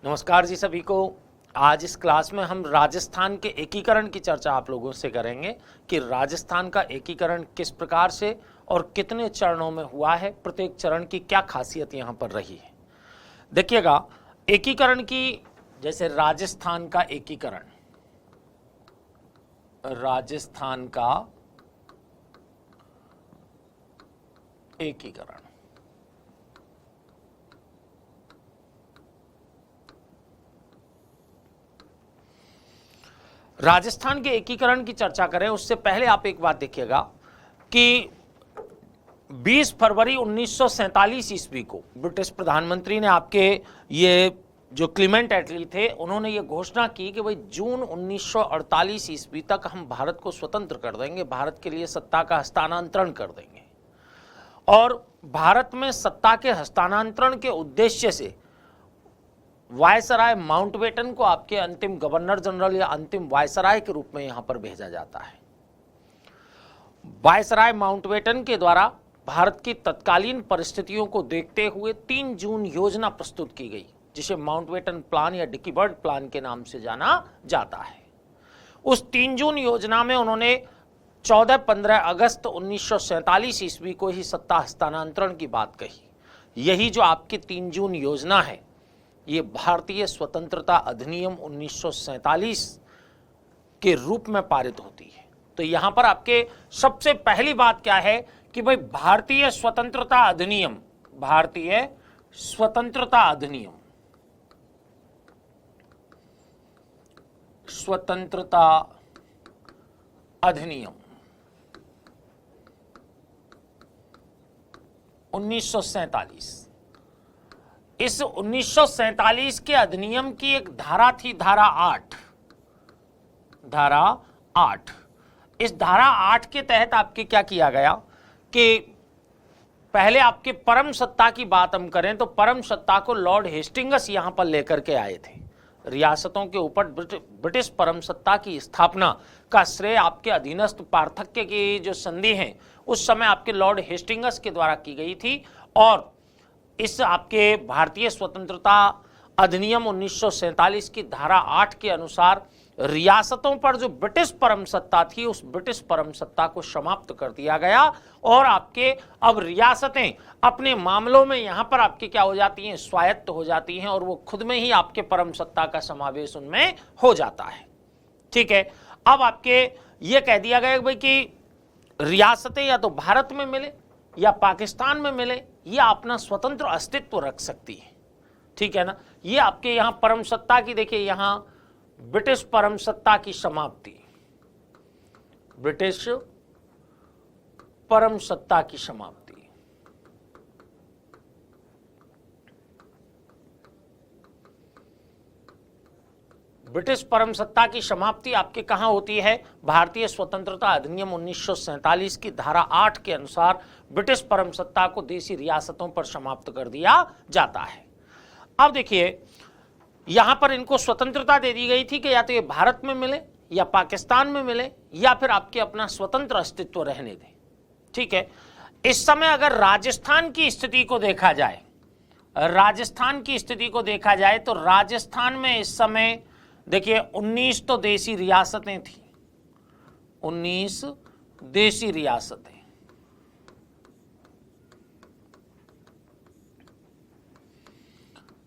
नमस्कार जी सभी को। आज इस क्लास में हम राजस्थान के एकीकरण की चर्चा आप लोगों से करेंगे कि राजस्थान का एकीकरण किस प्रकार से और कितने चरणों में हुआ है, प्रत्येक चरण की क्या खासियत यहाँ पर रही है। देखिएगा, एकीकरण की, जैसे राजस्थान का एकीकरण, राजस्थान का एकीकरण, राजस्थान के एकीकरण की चर्चा करें उससे पहले आप एक बात देखिएगा कि 20 फरवरी 1947 ईस्वी को ब्रिटिश प्रधानमंत्री ने, आपके ये जो क्लीमेंट एटली थे, उन्होंने ये घोषणा की कि भाई जून 1948 ईस्वी तक हम भारत को स्वतंत्र कर देंगे, भारत के लिए सत्ता का हस्तांतरण कर देंगे। और भारत में सत्ता के हस्तांतरण के उद्देश्य से वायसराय माउंटबेटन को आपके अंतिम गवर्नर जनरल या अंतिम वायसराय के रूप में यहां पर भेजा जाता है। वायसराय माउंटबेटन के द्वारा भारत की तत्कालीन परिस्थितियों को देखते हुए 3 जून योजना प्रस्तुत की गई, जिसे माउंटबेटन प्लान या डिकी बर्ड प्लान के नाम से जाना जाता है। उस 3 जून योजना में उन्होंने 14-15 अगस्त 1947 ईस्वी को ही सत्ता हस्तांतरण की बात कही। यही जो आपकी 3 जून योजना है, ये भारतीय स्वतंत्रता अधिनियम 1947 के रूप में पारित होती है। तो यहां पर आपके सबसे पहली बात क्या है कि भाई भारतीय स्वतंत्रता अधिनियम, भारतीय स्वतंत्रता अधिनियम, स्वतंत्रता अधिनियम 1947, इस 1947 के अधिनियम की एक धारा थी, धारा 8। इस धारा 8 के तहत आपके क्या किया गया कि पहले आपके परम सत्ता की बात हम करें तो परम सत्ता को लॉर्ड हेस्टिंग्स यहां पर लेकर के आए थे। रियासतों के ऊपर ब्रिटिश परम सत्ता की स्थापना का श्रेय आपके अधीनस्थ पार्थक्य की जो संधि है उस समय आपके लॉर्ड हेस्टिंग्स के द्वारा की गई थी। और इस आपके भारतीय स्वतंत्रता अधिनियम 1947 की धारा 8 के अनुसार रियासतों पर जो ब्रिटिश परम सत्ता थी, उस ब्रिटिश परम सत्ता को समाप्त कर दिया गया और आपके अब रियासतें अपने मामलों में यहां पर आपकी क्या हो जाती हैं, स्वायत्त हो जाती हैं, और वो खुद में ही आपके परम सत्ता का समावेश उनमें हो जाता है। ठीक है, अब आपके ये कह दिया गया भाई कि रियासतें या तो भारत में मिले या पाकिस्तान में मिले, या अपना स्वतंत्र अस्तित्व रख सकती है। ठीक है ना, ये आपके यहां परम सत्ता की, देखिए यहां ब्रिटिश परम सत्ता की समाप्ति, ब्रिटिश परम सत्ता की समाप्ति, ब्रिटिश परम सत्ता की समाप्ति आपके कहां होती है, भारतीय स्वतंत्रता अधिनियम 1947 की धारा 8 के अनुसार ब्रिटिश परम सत्ता को देशी रियासतों पर समाप्त कर दिया जाता है। अब देखिए, यहां पर इनको स्वतंत्रता दे दी गई थी कि या तो ये भारत में मिले या पाकिस्तान में मिले या फिर आपके अपना स्वतंत्र अस्तित्व रहने दें। ठीक है, इस समय अगर राजस्थान की स्थिति को देखा जाए, राजस्थान की स्थिति को देखा जाए तो राजस्थान में इस समय देखिए 19 तो देशी रियासतें थी, 19 देशी रियासतें,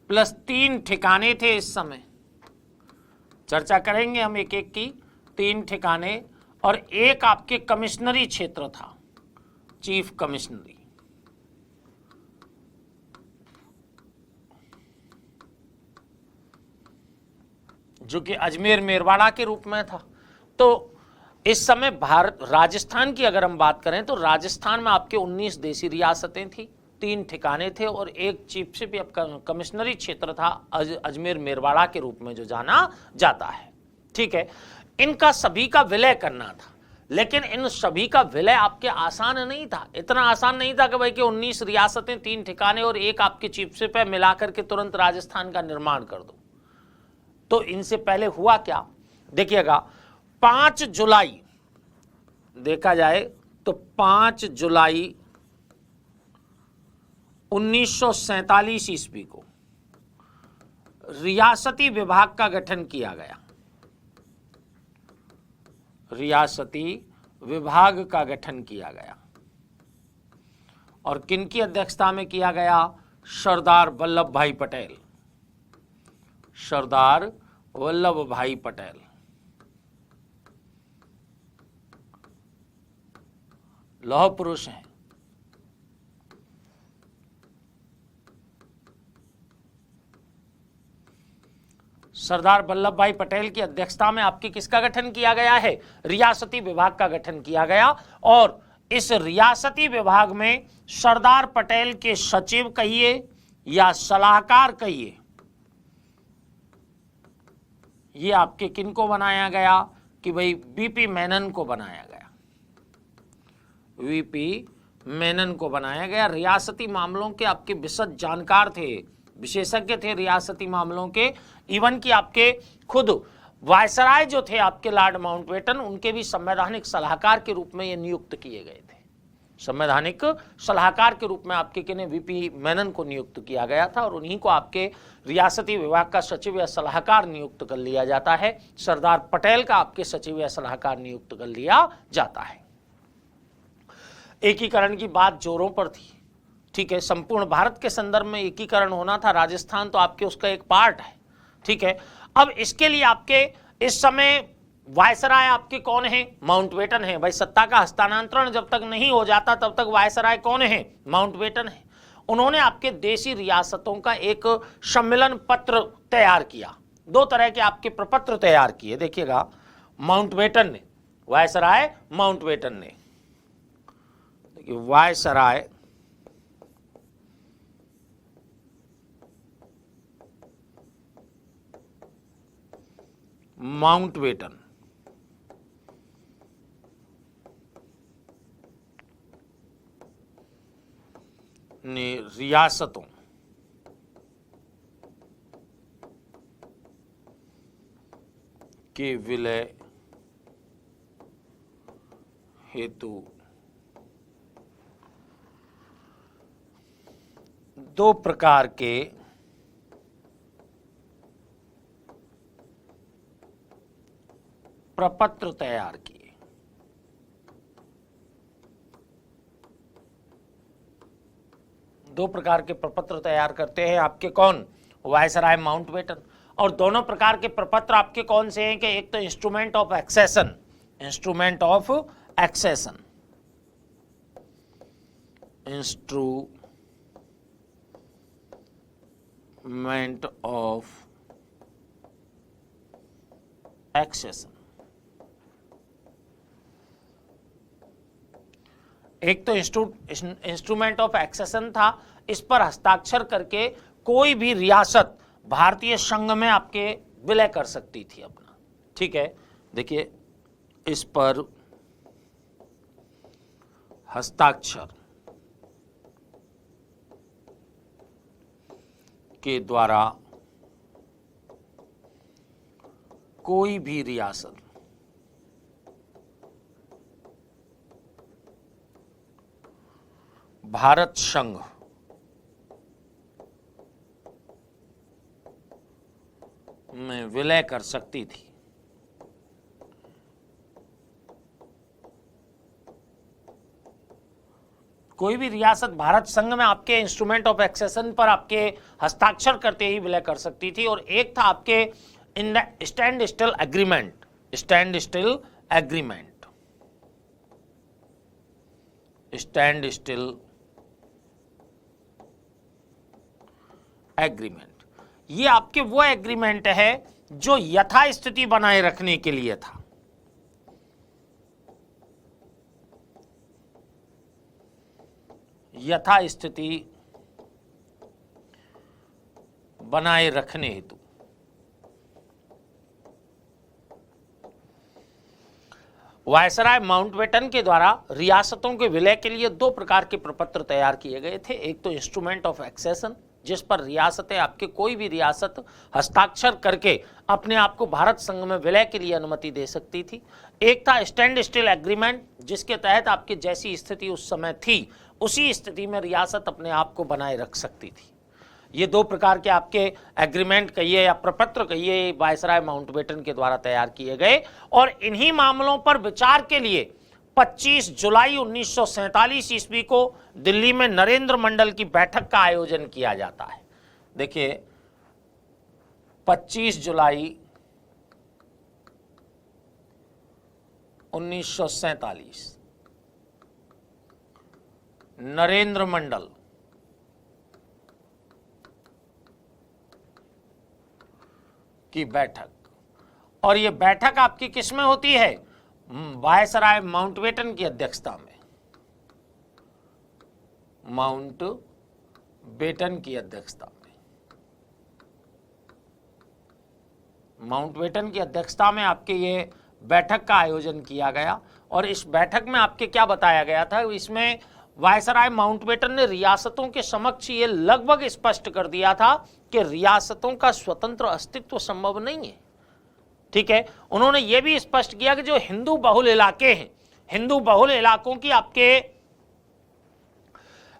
प्लस 3 ठिकाने थे। इस समय चर्चा करेंगे हम एक एक की, 3 ठिकाने, और एक आपके कमिश्नरी क्षेत्र था, चीफ कमिश्नरी, जो कि अजमेर मेरवाड़ा के रूप में था। तो इस समय भारत, राजस्थान की अगर हम बात करें तो राजस्थान में आपके 19 देशी रियासतें थी, 3 ठिकाने थे और एक चीफ भी कमिश्नरी क्षेत्र था, अजमेर मेरवाड़ा के रूप में जो जाना जाता है। ठीक है, इनका सभी का विलय करना था, लेकिन इन सभी का विलय आपके आसान नहीं था। इतना आसान नहीं था कि भाई कि 19 रियासतें, 3 ठिकाने और एक आपके चीफ है मिलाकर के तुरंत राजस्थान का निर्माण कर दो। तो इनसे पहले हुआ क्या, देखिएगा 5 जुलाई देखा जाए तो 5 जुलाई 1947 ईस्वी को रियासती विभाग का गठन किया गया। रियासती विभाग का गठन किया गया और किनकी अध्यक्षता में किया गया? सरदार वल्लभ भाई पटेल। सरदार वल्लभ भाई पटेल लौह पुरुष हैं। सरदार वल्लभ भाई पटेल की अध्यक्षता में आपकी किसका गठन किया गया है? रियासती विभाग का गठन किया गया। और इस रियासती विभाग में सरदार पटेल के सचिव कहिए या सलाहकार कहिए, ये आपके किनको बनाया गया? कि भाई वीपी मेनन को बनाया गया। वीपी मेनन को बनाया गया। रियासती मामलों के आपके विशद जानकार थे, विशेषज्ञ थे रियासती मामलों के। इवन कि आपके खुद वायसराय जो थे आपके लॉर्ड माउंटबेटन, उनके भी संवैधानिक सलाहकार के रूप में ये नियुक्त किए गए थे। संवैधानिक सलाहकार के रूप में आपके किन्हें? वीपी मेनन को नियुक्त किया गया था और उन्हीं को आपके रियासती विभाग का सचिव या सलाहकार नियुक्त कर लिया जाता है। सरदार पटेल का आपके सचिव या सलाहकार नियुक्त कर लिया जाता है। एकीकरण की बात जोरों पर थी, ठीक है। संपूर्ण भारत के संदर्भ में एकीकरण होना था। राजस्थान तो आपके उसका एक पार्ट है, ठीक है। अब इसके लिए आपके इस समय वायसराय आपके कौन है? माउंटबेटन है। भाई सत्ता का हस्तांतरण जब तक नहीं हो जाता तब तक वायसराय कौन है? माउंटबेटन है। उन्होंने आपके देशी रियासतों का एक सम्मेलन पत्र तैयार किया। दो तरह के आपके प्रपत्र तैयार किए, देखिएगा। माउंटबेटन ने, वायसराय माउंटबेटन ने, वायसराय माउंटबेटन ने रियासतों के विलय हेतु दो प्रकार के प्रपत्र तैयार किए। दो प्रकार के प्रपत्र तैयार करते हैं आपके कौन? Viceroy Mountbatten. और दोनों प्रकार के प्रपत्र आपके कौन से हैं? कि एक तो instrument of accession, instrument of accession, instrument of accession. एक तो इंस्ट्रूमेंट ऑफ एक्सेशन था, इस पर हस्ताक्षर करके कोई भी रियासत भारतीय संघ में आपके विलय कर सकती थी अपना, ठीक है। देखिए, इस पर हस्ताक्षर के द्वारा कोई भी रियासत भारत संघ में विलय कर सकती थी। कोई भी रियासत भारत संघ में आपके इंस्ट्रूमेंट ऑफ एक्सेशन पर आपके हस्ताक्षर करते ही विलय कर सकती थी। और एक था आपके stand still agreement, stand still agreement, stand still agreement. ये आपके वो एग्रीमेंट है जो यथास्थिति बनाए रखने के लिए था। यथास्थिति बनाए रखने हेतु वायसराय माउंटबेटन के द्वारा रियासतों के विलय के लिए दो प्रकार के प्रपत्र तैयार किए गए थे। एक तो इंस्ट्रूमेंट ऑफ एक्सेशन, जिस पर रियासतें आपके कोई भी रियासत हस्ताक्षर करके अपने आप को भारत संघ में विलय के लिए अनुमति दे सकती थी। एक था स्टैंड स्टिल एग्रीमेंट, जिसके तहत आपकी जैसी स्थिति उस समय थी उसी स्थिति में रियासत अपने आप को बनाए रख सकती थी। ये दो प्रकार के आपके एग्रीमेंट कहिए या प्रपत्र कहिए वायसराय माउंटबेटन के द्वारा तैयार किए गए और इन्हीं मामलों पर विचार के लिए 25 जुलाई 1947 ईस्वी को दिल्ली में नरेंद्र मंडल की बैठक का आयोजन किया जाता है। देखिए 25 जुलाई 1947 नरेंद्र मंडल की बैठक, और यह बैठक आपकी किसमें होती है? वायसराय माउंटबेटन की अध्यक्षता में, माउंटबेटन की अध्यक्षता में, माउंटबेटन की अध्यक्षता में आपके ये बैठक का आयोजन किया गया। और इस बैठक में आपके क्या बताया गया था? इसमें वायसराय माउंटबेटन ने रियासतों के समक्ष ये लगभग स्पष्ट कर दिया था कि रियासतों का स्वतंत्र अस्तित्व संभव नहीं है। ठीक है, उन्होंने ये भी स्पष्ट किया कि जो हिंदू बहुल इलाके हैं, हिंदू बहुल इलाकों की आपके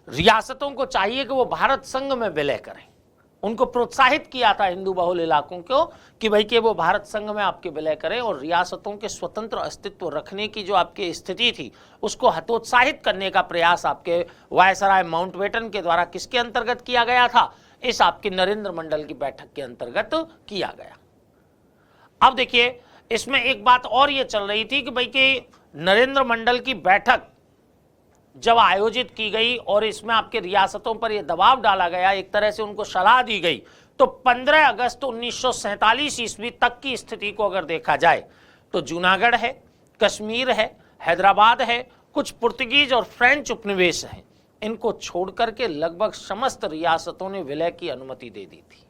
रियासतों को चाहिए कि वो भारत संघ में विलय करें। उनको प्रोत्साहित किया था हिंदू बहुल इलाकों को कि भाई कि वो भारत संघ में आपके विलय करें, और रियासतों के स्वतंत्र अस्तित्व रखने की जो आपकी स्थिति थी उसको हतोत्साहित करने का प्रयास आपके वायसराय माउंटबेटन के द्वारा किसके अंतर्गत किया गया था? इस आपकी नरेंद्र मंडल की बैठक के अंतर्गत किया गया। अब देखिए इसमें एक बात और ये चल रही थी कि भाई कि नरेंद्र मंडल की बैठक जब आयोजित की गई और इसमें आपके रियासतों पर यह दबाव डाला गया, एक तरह से उनको सलाह दी गई, तो 15 अगस्त 1947 ईस्वी तक की स्थिति को अगर देखा जाए तो जूनागढ़ है, कश्मीर है, हैदराबाद है, कुछ पुर्तगीज और फ्रेंच उपनिवेश हैं, इनको छोड़ करके लगभग समस्त रियासतों ने विलय की अनुमति दे दी थी।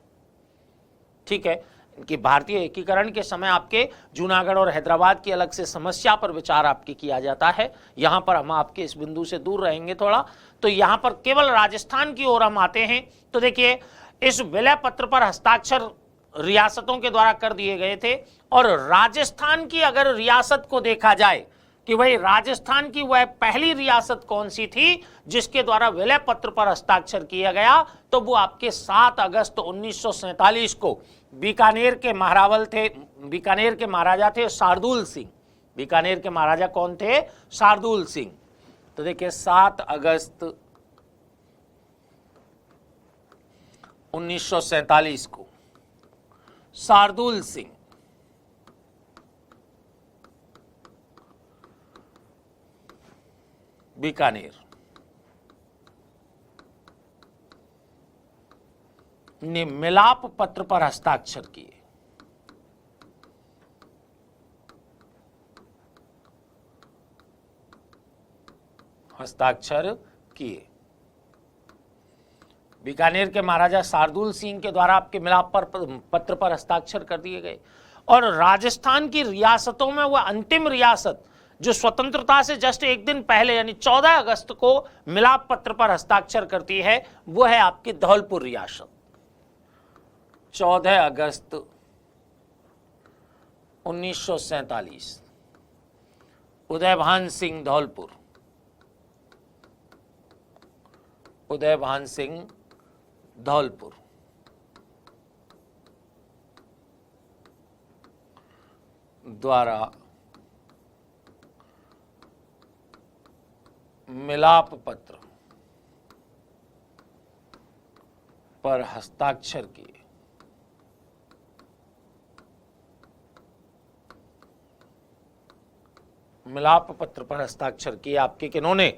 ठीक है, कि भारतीय एकीकरण के समय आपके जूनागढ़ और हैदराबाद की अलग से समस्या पर विचार आपके किया जाता है। यहां पर हम आपके इस बिंदु से दूर रहेंगे थोड़ा, तो यहां पर केवल राजस्थान की ओर हम आते हैं। तो देखिए इस विलय पत्र पर हस्ताक्षर रियासतों के द्वारा कर दिए गए थे, और राजस्थान की अगर रियासत को देखा जाए कि भाई राजस्थान की वह पहली रियासत कौन सी थी जिसके द्वारा विलय पत्र पर हस्ताक्षर किया गया, तो वो आपके 7 अगस्त 1947 को बीकानेर के महारावल थे, बीकानेर के महाराजा थे शार्दुल सिंह। बीकानेर के महाराजा कौन थे? शार्दुल सिंह। तो देखिए 7 अगस्त 1947 को शार्दुल सिंह बीकानेर ने मिलाप पत्र पर हस्ताक्षर किए। बीकानेर के महाराजा शार्दुल सिंह के द्वारा आपके मिलाप पत्र पर हस्ताक्षर कर दिए गए। और राजस्थान की रियासतों में वह अंतिम रियासत जो स्वतंत्रता से जस्ट एक दिन पहले यानी 14 अगस्त को मिलाप पत्र पर हस्ताक्षर करती है, वो है आपकी धौलपुर रियासत। 14 अगस्त 1947 उदयभान सिंह धौलपुर, उदयभान सिंह धौलपुर द्वारा मिलाप पत्र पर हस्ताक्षर किए। मिलाप पत्र पर हस्ताक्षर किए आपके किन्होंने?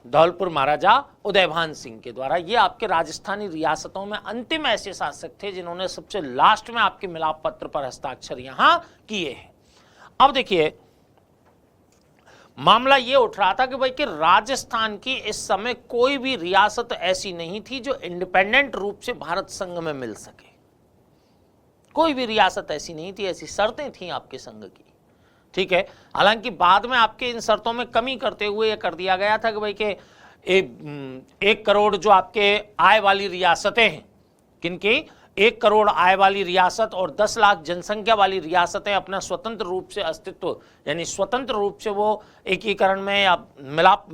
धौलपुर महाराजा उदयभान सिंह के द्वारा। ये आपके राजस्थानी रियासतों में अंतिम ऐसे शासक थे जिन्होंने सबसे लास्ट में आपके मिलाप पत्र पर हस्ताक्षर यहां किए हैं। अब देखिए मामला ये उठ रहा था कि भाई कि राजस्थान की इस समय कोई भी रियासत ऐसी नहीं थी जो इंडिपेंडेंट रूप से भारत संघ में मिल सके। कोई भी रियासत ऐसी नहीं थी, ऐसी शर्तें थी आपके संघ की। ठीक है, हालांकि बाद में आपके इन शर्तों में कमी करते हुए यह कर दिया गया था कि भाई के 1 करोड़ जो आपके आय वाली रियासतें हैं, किनकी 1 करोड़ आय वाली रियासत और 10 लाख जनसंख्या वाली रियासतें अपना स्वतंत्र रूप से अस्तित्व यानी स्वतंत्र रूप से वो एकीकरण में या मिलाप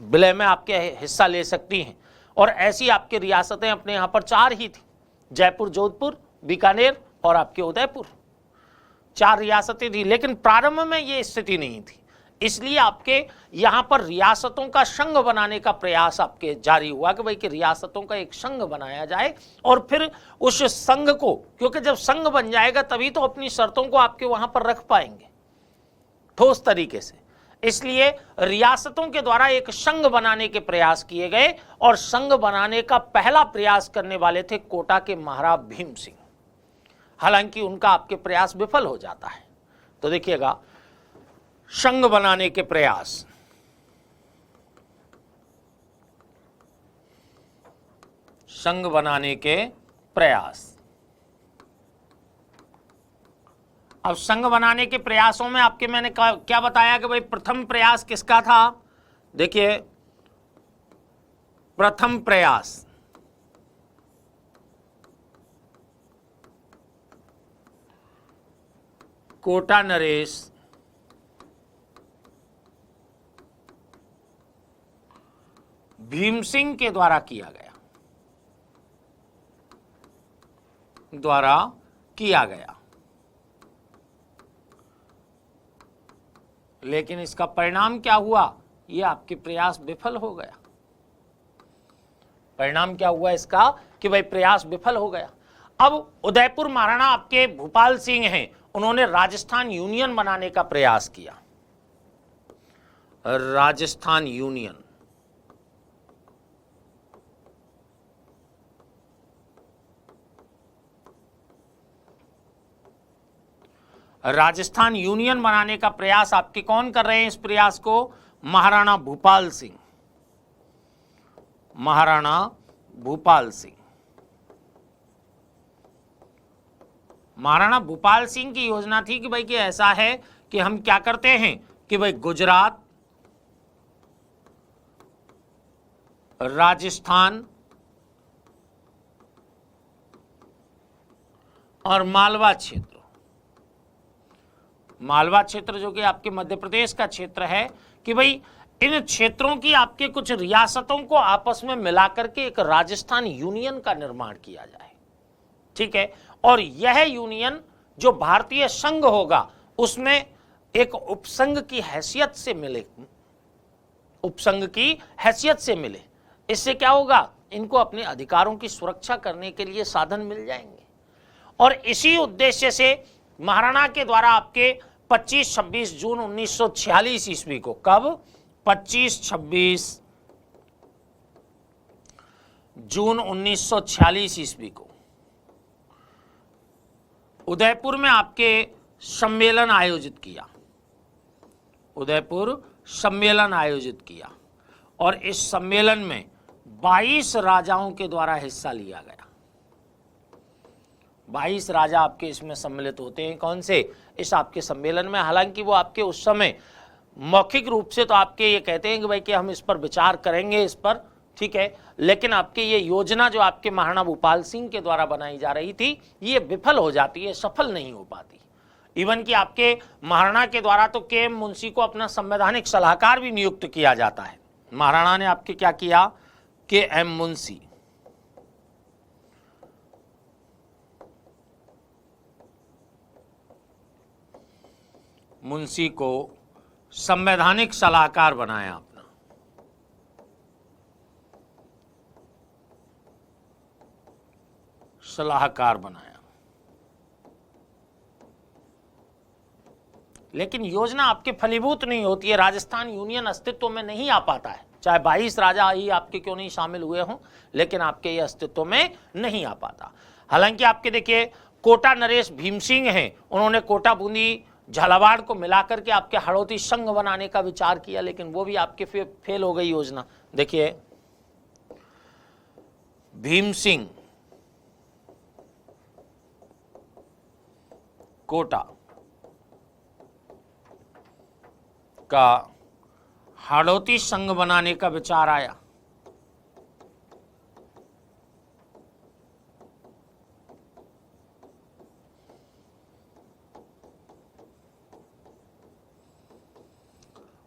विलय में आपके हिस्सा ले सकती हैं। और ऐसी आपकी रियासतें अपने यहाँ पर 4 ही थी, जयपुर, जोधपुर, बीकानेर और आपके उदयपुर, 4 रियासतें थी। लेकिन प्रारंभ में ये स्थिति नहीं थी, इसलिए आपके यहाँ पर रियासतों का संघ बनाने का प्रयास आपके जारी हुआ कि भाई कि रियासतों का एक संघ बनाया जाए और फिर उस संघ को, क्योंकि जब संघ बन जाएगा तभी तो अपनी शर्तों को आपके वहां पर रख पाएंगे ठोस तरीके से, इसलिए रियासतों के द्वारा एक संघ बनाने के प्रयास किए गए और संघ बनाने का पहला प्रयास करने वाले थे कोटा के महाराज भीम सिंह। हालांकि उनका आपके प्रयास विफल हो जाता है। तो देखिएगा, संघ बनाने के प्रयास, संघ बनाने के प्रयास। अब संघ बनाने के प्रयासों में आपके मैंने क्या बताया कि भाई प्रथम प्रयास किसका था? देखिए, प्रथम प्रयास कोटा नरेश भीम सिंह के द्वारा किया गया, लेकिन इसका परिणाम क्या हुआ? ये आपके प्रयास विफल हो गया। परिणाम क्या हुआ इसका कि भाई प्रयास विफल हो गया। अब उदयपुर महाराणा आपके भूपाल सिंह हैं, उन्होंने राजस्थान यूनियन बनाने का प्रयास किया। राजस्थान यूनियन, राजस्थान यूनियन बनाने का प्रयास आपके कौन कर रहे हैं? इस प्रयास को महाराणा भूपाल सिंह, महाराणा भूपाल सिंह। महाराणा भूपाल सिंह की योजना थी कि भाई कि ऐसा है कि हम क्या करते हैं कि भाई गुजरात, राजस्थान और मालवा क्षेत्र, मालवा क्षेत्र जो कि आपके मध्य प्रदेश का क्षेत्र है, कि भाई इन क्षेत्रों की आपके कुछ रियासतों को आपस में मिलाकर के एक राजस्थान यूनियन का निर्माण किया जाए। ठीक है, और यह यूनियन जो भारतीय संघ होगा उसमें एक उपसंघ की हैसियत से मिले, उपसंघ की हैसियत से मिले। इससे क्या होगा? इनको अपने अधिकारों की सुरक्षा करने के लिए साधन मिल जाएंगे। और इसी उद्देश्य से महाराणा के द्वारा आपके 25-26 जून 1946 ईस्वी को, कब? 25-26 जून 1946 ईस्वी को उदयपुर में आपके सम्मेलन आयोजित किया, उदयपुर सम्मेलन आयोजित किया और इस सम्मेलन में 22 राजाओं के द्वारा हिस्सा लिया गया। 22 राजा आपके इसमें सम्मिलित होते हैं। कौन से? इस आपके सम्मेलन में। हालांकि वो आपके उस समय मौखिक रूप से तो आपके ये कहते हैं कि भाई कि हम इस पर विचार करेंगे, इस पर, ठीक है, लेकिन आपके ये योजना जो आपके महाराणा भूपाल सिंह के द्वारा बनाई जा रही थी ये विफल हो जाती है, सफल नहीं हो पाती। इवन कि आपके महाराणा के द्वारा तो के.एम. मुंशी को अपना संवैधानिक सलाहकार भी नियुक्त किया जाता है। महाराणा ने आपके क्या किया? के.एम. मुंशी, मुंशी को संवैधानिक सलाहकार बनाया, अपना सलाहकार बनाया। लेकिन योजना आपके फलीभूत नहीं होती है, राजस्थान यूनियन अस्तित्व में नहीं आ पाता है, चाहे 22 राजा ही आपके क्यों नहीं शामिल हुए हों, लेकिन आपके ये अस्तित्व में नहीं आ पाता। हालांकि आपके देखिए कोटा नरेश भीम सिंह हैं, उन्होंने कोटा बूंदी झालावाड़ को मिलाकर के आपके हड़ौती संघ बनाने का विचार किया, लेकिन वो भी आपके फेल हो गई योजना। देखिए भीम सिंह कोटा का हाड़ौती संघ बनाने का विचार आया,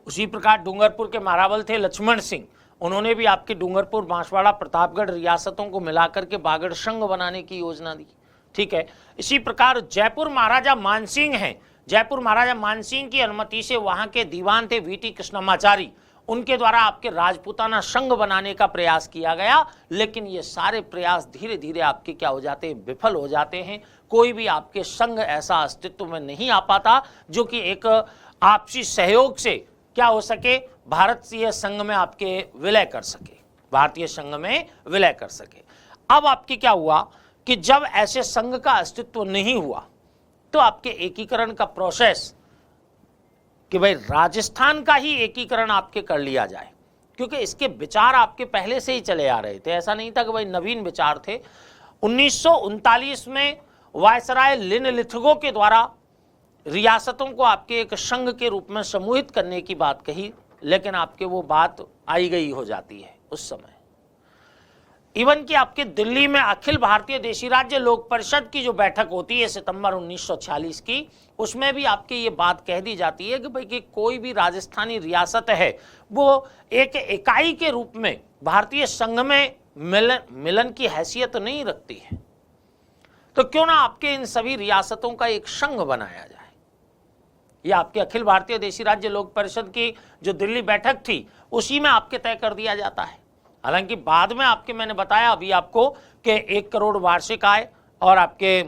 उसी प्रकार डूंगरपुर के महारावल थे लक्ष्मण सिंह, उन्होंने भी आपके डूंगरपुर, बांसवाड़ा, प्रतापगढ़ रियासतों को मिलाकर के बागड़ संघ बनाने की योजना दी। ठीक है, इसी प्रकार जयपुर महाराजा मानसिंह हैं, जयपुर महाराजा मानसिंह की अनुमति से वहां के दीवान थे वीटी कृष्णमाचारी, उनके द्वारा आपके राजपूताना संघ बनाने का प्रयास किया गया, लेकिन ये सारे प्रयास धीरे धीरे आपके क्या हो जाते हैं, विफल हो जाते हैं। कोई भी आपके संघ ऐसा अस्तित्व में नहीं आ पाता जो कि एक आपसी सहयोग से क्या हो सके, भारतीय संघ में आपके विलय कर सके, भारतीय संघ में विलय कर सके। अब आपके क्या हुआ कि जब ऐसे संघ का अस्तित्व नहीं हुआ तो आपके एकीकरण का प्रोसेस कि भाई राजस्थान का ही एकीकरण आपके कर लिया जाए, क्योंकि इसके विचार आपके पहले से ही चले आ रहे थे, ऐसा नहीं था कि भाई नवीन विचार थे। 1939 में वायसराय लिनलिथगो के द्वारा रियासतों को आपके एक संघ के रूप में समूहित करने की बात कही, लेकिन आपके वो बात आई गई हो जाती है उस समय। इवन कि आपके दिल्ली में अखिल भारतीय देशी राज्य लोक परिषद की जो बैठक होती है सितंबर 1946 की, उसमें भी आपके ये बात कह दी जाती है कि भाई कि कोई भी राजस्थानी रियासत है वो एक इकाई के रूप में भारतीय संघ में मिलन की हैसियत नहीं रखती है, तो क्यों ना आपके इन सभी रियासतों का एक संघ बनाया जाए। ये आपके अखिल भारतीय देशी राज्य लोक परिषद की जो दिल्ली बैठक थी उसी में आपके तय कर दिया जाता है। हालांकि बाद में आपके मैंने बताया अभी आपको कि 1 करोड़ वार्षिक आय और आपके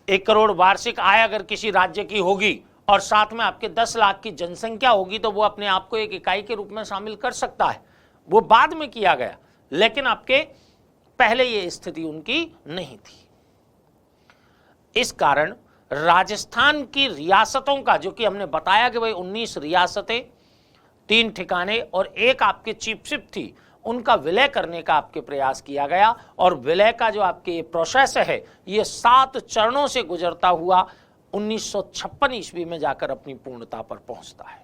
1 करोड़ वार्षिक आय अगर किसी राज्य की होगी और साथ में आपके 10 लाख की जनसंख्या होगी तो वो अपने आप को एक इकाई के रूप में शामिल कर सकता है। वो बाद में किया गया, लेकिन आपके पहले ये स्थिति उनकी नहीं थी। इस कारण राजस्थान की रियासतों का, जो कि हमने बताया कि भाई 19 रियासतें, 3 ठिकाने और एक आपके चीफशिप थी, उनका विलय करने का आपके प्रयास किया गया। और विलय का जो आपके प्रोसेस है ये 7 चरणों से गुजरता हुआ 1956 ईस्वी में जाकर अपनी पूर्णता पर पहुंचता है।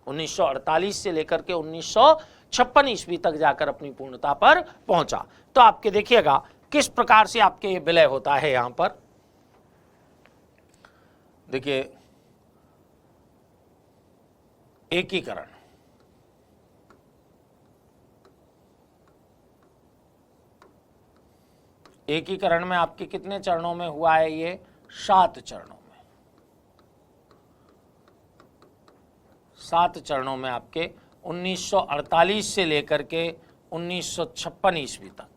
1948 से लेकर के 1956 ईस्वी तक जाकर अपनी पूर्णता पर पहुंचा। तो आपके देखिएगा किस प्रकार से आपके ये विलय होता है। यहां पर देखिए एकीकरण, एकीकरण में आपके कितने चरणों में हुआ है, ये 7 चरणों में, 7 चरणों में आपके 1948 से लेकर के 1956 ईस्वी तक,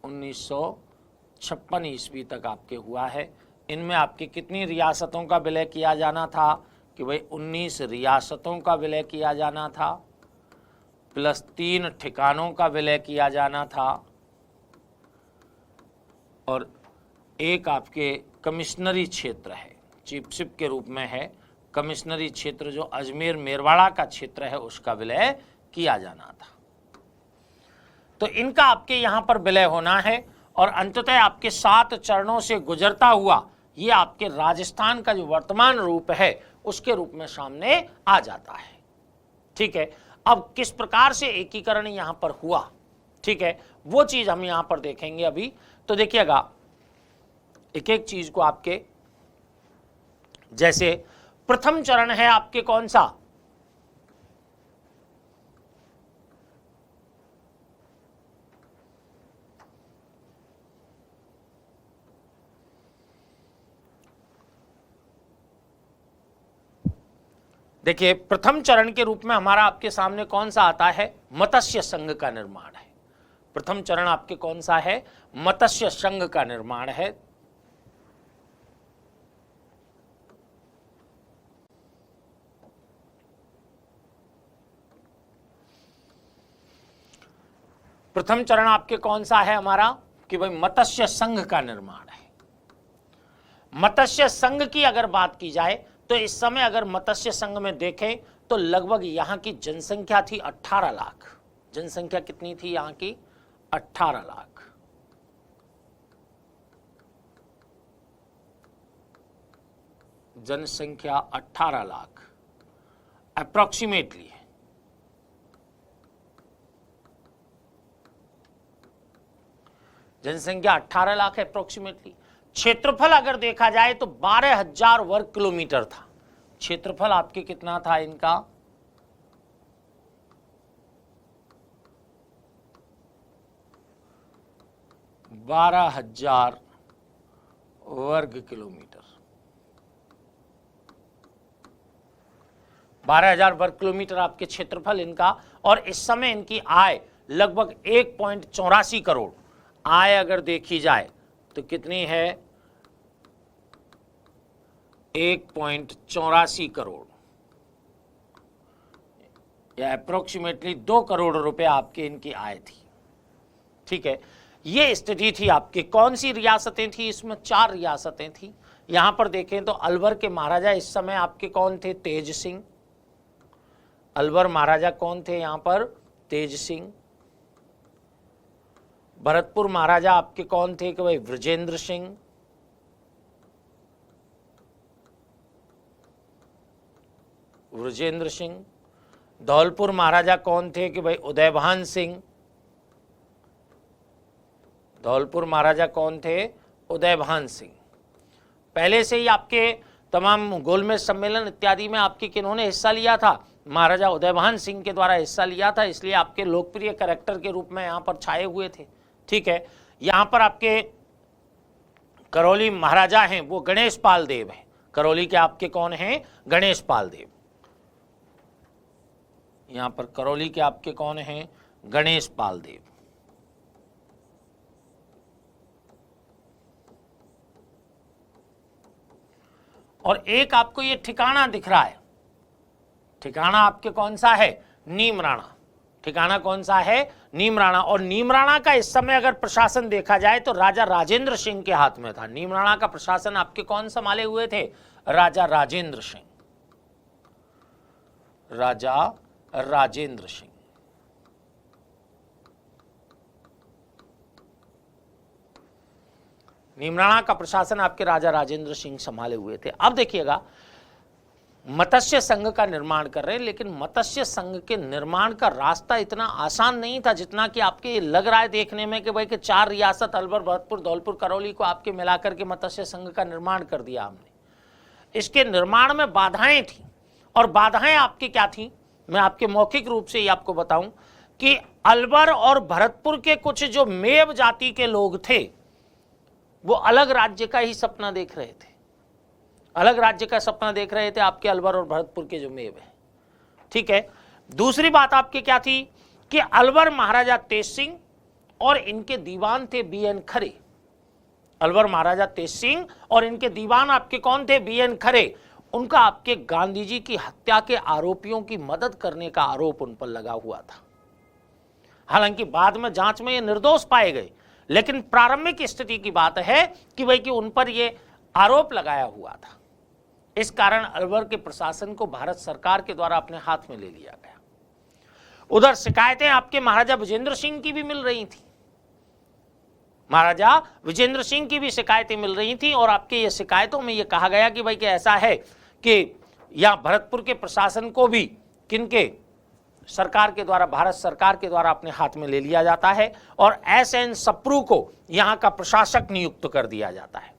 1956 ईस्वी तक आपके हुआ है। इनमें आपके कितनी रियासतों का विलय किया जाना था कि भाई 19 रियासतों का विलय किया जाना था, प्लस 3 ठिकानों का विलय किया जाना था, और एक आपके कमिश्नरी क्षेत्र है, चीफशिप के रूप में है कमिश्नरी क्षेत्र जो अजमेर मेरवाड़ा का क्षेत्र है, उसका विलय किया जाना था। तो इनका आपके यहां पर विलय होना है और अंततः आपके 7 चरणों से गुजरता हुआ ये आपके राजस्थान का जो वर्तमान रूप है उसके रूप में सामने आ जाता है। ठीक है, अब किस प्रकार से एकीकरण यहां पर हुआ, ठीक है, वो चीज हम यहां पर देखेंगे अभी। तो देखिएगा एक एक चीज को आपके, जैसे प्रथम चरण है आपके कौन सा, देखिए प्रथम चरण के रूप में हमारा आपके सामने कौन सा आता है, मत्स्य संघ का निर्माण है। प्रथम चरण आपके कौन सा है, मत्स्य संघ का निर्माण है। प्रथम चरण आपके कौन सा है हमारा कि भाई मत्स्य संघ का निर्माण है। मत्स्य संघ की अगर बात की जाए तो इस समय अगर मत्स्य संघ में देखें तो लगभग यहां की जनसंख्या थी 18 लाख। जनसंख्या कितनी थी यहां की, 18 लाख। जनसंख्या 18 लाख अप्रोक्सीमेटली है। जनसंख्या 18 लाख अप्रोक्सीमेटली। क्षेत्रफल अगर देखा जाए तो 12,000 वर्ग किलोमीटर था। क्षेत्रफल आपके कितना था इनका, 12,000 वर्ग किलोमीटर। 12,000 वर्ग किलोमीटर आपके क्षेत्रफल इनका, और इस समय इनकी आय लगभग 1.84 करोड़। आय अगर देखी जाए तो कितनी है? 1.84 करोड़, या अप्रोक्सीमेटली 2 करोड़ रुपए आपके इनकी आय थी। ठीक है, ये स्थिति थी आपकी। कौन सी रियासतें थी इसमें? 4 रियासतें थी। यहां पर देखें तो अलवर के महाराजा इस समय आपके कौन थे? तेज सिंह। अलवर महाराजा कौन थे यहां पर? तेज सिंह। भरतपुर महाराजा आपके कौन थे? कि भाई वृजेंद्र सिंह। वृजेंद्र सिंह। धौलपुर महाराजा कौन थे? कि भाई उदयभान सिंह। धौलपुर महाराजा कौन थे? उदयभान सिंह। पहले से ही आपके तमाम गोलमेज सम्मेलन इत्यादि में आपके किन्होंने हिस्सा लिया था? महाराजा उदयभान सिंह के द्वारा हिस्सा लिया था, इसलिए आपके लोकप्रिय कैरेक्टर के रूप में यहां पर छाए हुए थे। ठीक है, यहां पर आपके करौली महाराजा हैं वो गणेश पाल देव हैं। करौली के आपके कौन हैं? गणेश पाल देव। यहां पर करौली के आपके कौन हैं? गणेश पाल देव। और एक आपको ये ठिकाना दिख रहा है, ठिकाना आपके कौन सा है? नीमराणा। ठिकाना कौन सा है? नीमराणा। और नीमराणा का इस समय अगर प्रशासन देखा जाए तो राजा राजेंद्र सिंह के हाथ में था। नीमराणा का प्रशासन आपके कौन संभाले हुए थे? राजा राजेंद्र सिंह। राजा राजेंद्र सिंह। नीमराणा का प्रशासन आपके राजा राजेंद्र सिंह संभाले हुए थे। अब देखिएगा, मत्स्य संघ का निर्माण कर रहे हैं, लेकिन मत्स्य संघ के निर्माण का रास्ता इतना आसान नहीं था जितना कि आपके लग रहा है देखने में कि भाई कि 4 रियासत अलवर, भरतपुर, धौलपुर, करौली को आपके मिलाकर के मत्स्य संघ का निर्माण कर दिया हमने। इसके निर्माण में बाधाएं थी, और बाधाएं आपकी क्या थी मैं आपके मौखिक रूप से ही आपको बताऊं कि अलवर और भरतपुर के कुछ जो मेव जाति के लोग थे वो अलग राज्य का ही सपना देख रहे थे। अलग राज्य का सपना देख रहे थे आपके अलवर और भरतपुर के जो मेव हैं। ठीक है, दूसरी बात आपकी क्या थी कि अलवर महाराजा तेज सिंह और इनके दीवान थे बीएन खरे। अलवर महाराजा तेज सिंह और इनके दीवान आपके कौन थे? बीएन खरे। उनका आपके गांधी जी की हत्या के आरोपियों की मदद करने का आरोप उन पर लगा हुआ था। हालांकि बाद में जांच में ये निर्दोष पाए गए, लेकिन प्रारंभिक स्थिति की बात है कि भाई कि उन पर ये आरोप लगाया हुआ था। इस कारण अलवर के प्रशासन को भारत सरकार के द्वारा अपने हाथ में ले लिया गया। उधर शिकायतें आपके महाराजा विजेंद्र सिंह की भी मिल रही थी। महाराजा विजेंद्र सिंह की भी शिकायतें मिल रही थी, और आपके ये शिकायतों में ये कहा गया कि भाई कि ऐसा है कि या भरतपुर के प्रशासन को भी किनके सरकार के द्वारा, भारत सरकार के द्वारा अपने हाथ में ले लिया जाता है, और एसएन सप्रू को यहां का प्रशासक नियुक्त कर दिया जाता है।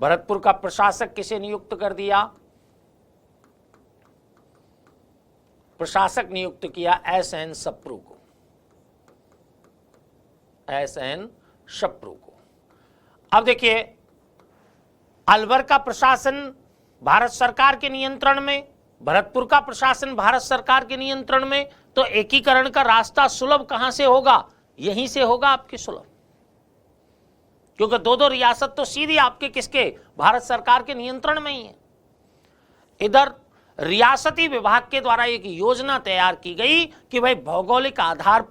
भरतपुर का प्रशासक किसे नियुक्त कर दिया? प्रशासक नियुक्त किया एसएन सप्रू को। एसएन सप्रू को। अब देखिए, अलवर का प्रशासन भारत सरकार के नियंत्रण में, भरतपुर का प्रशासन भारत सरकार के नियंत्रण में, तो एकीकरण का रास्ता सुलभ कहां से होगा? यहीं से होगा आपके सुलभ, क्योंकि दो रियासत तो सीधी आपके किसके? भारत सरकार के नियंत्रण में ही है। इधर रियासती विभाग के द्वारा एक योजना तैयार की गई कि भाई भौगोलिक आधार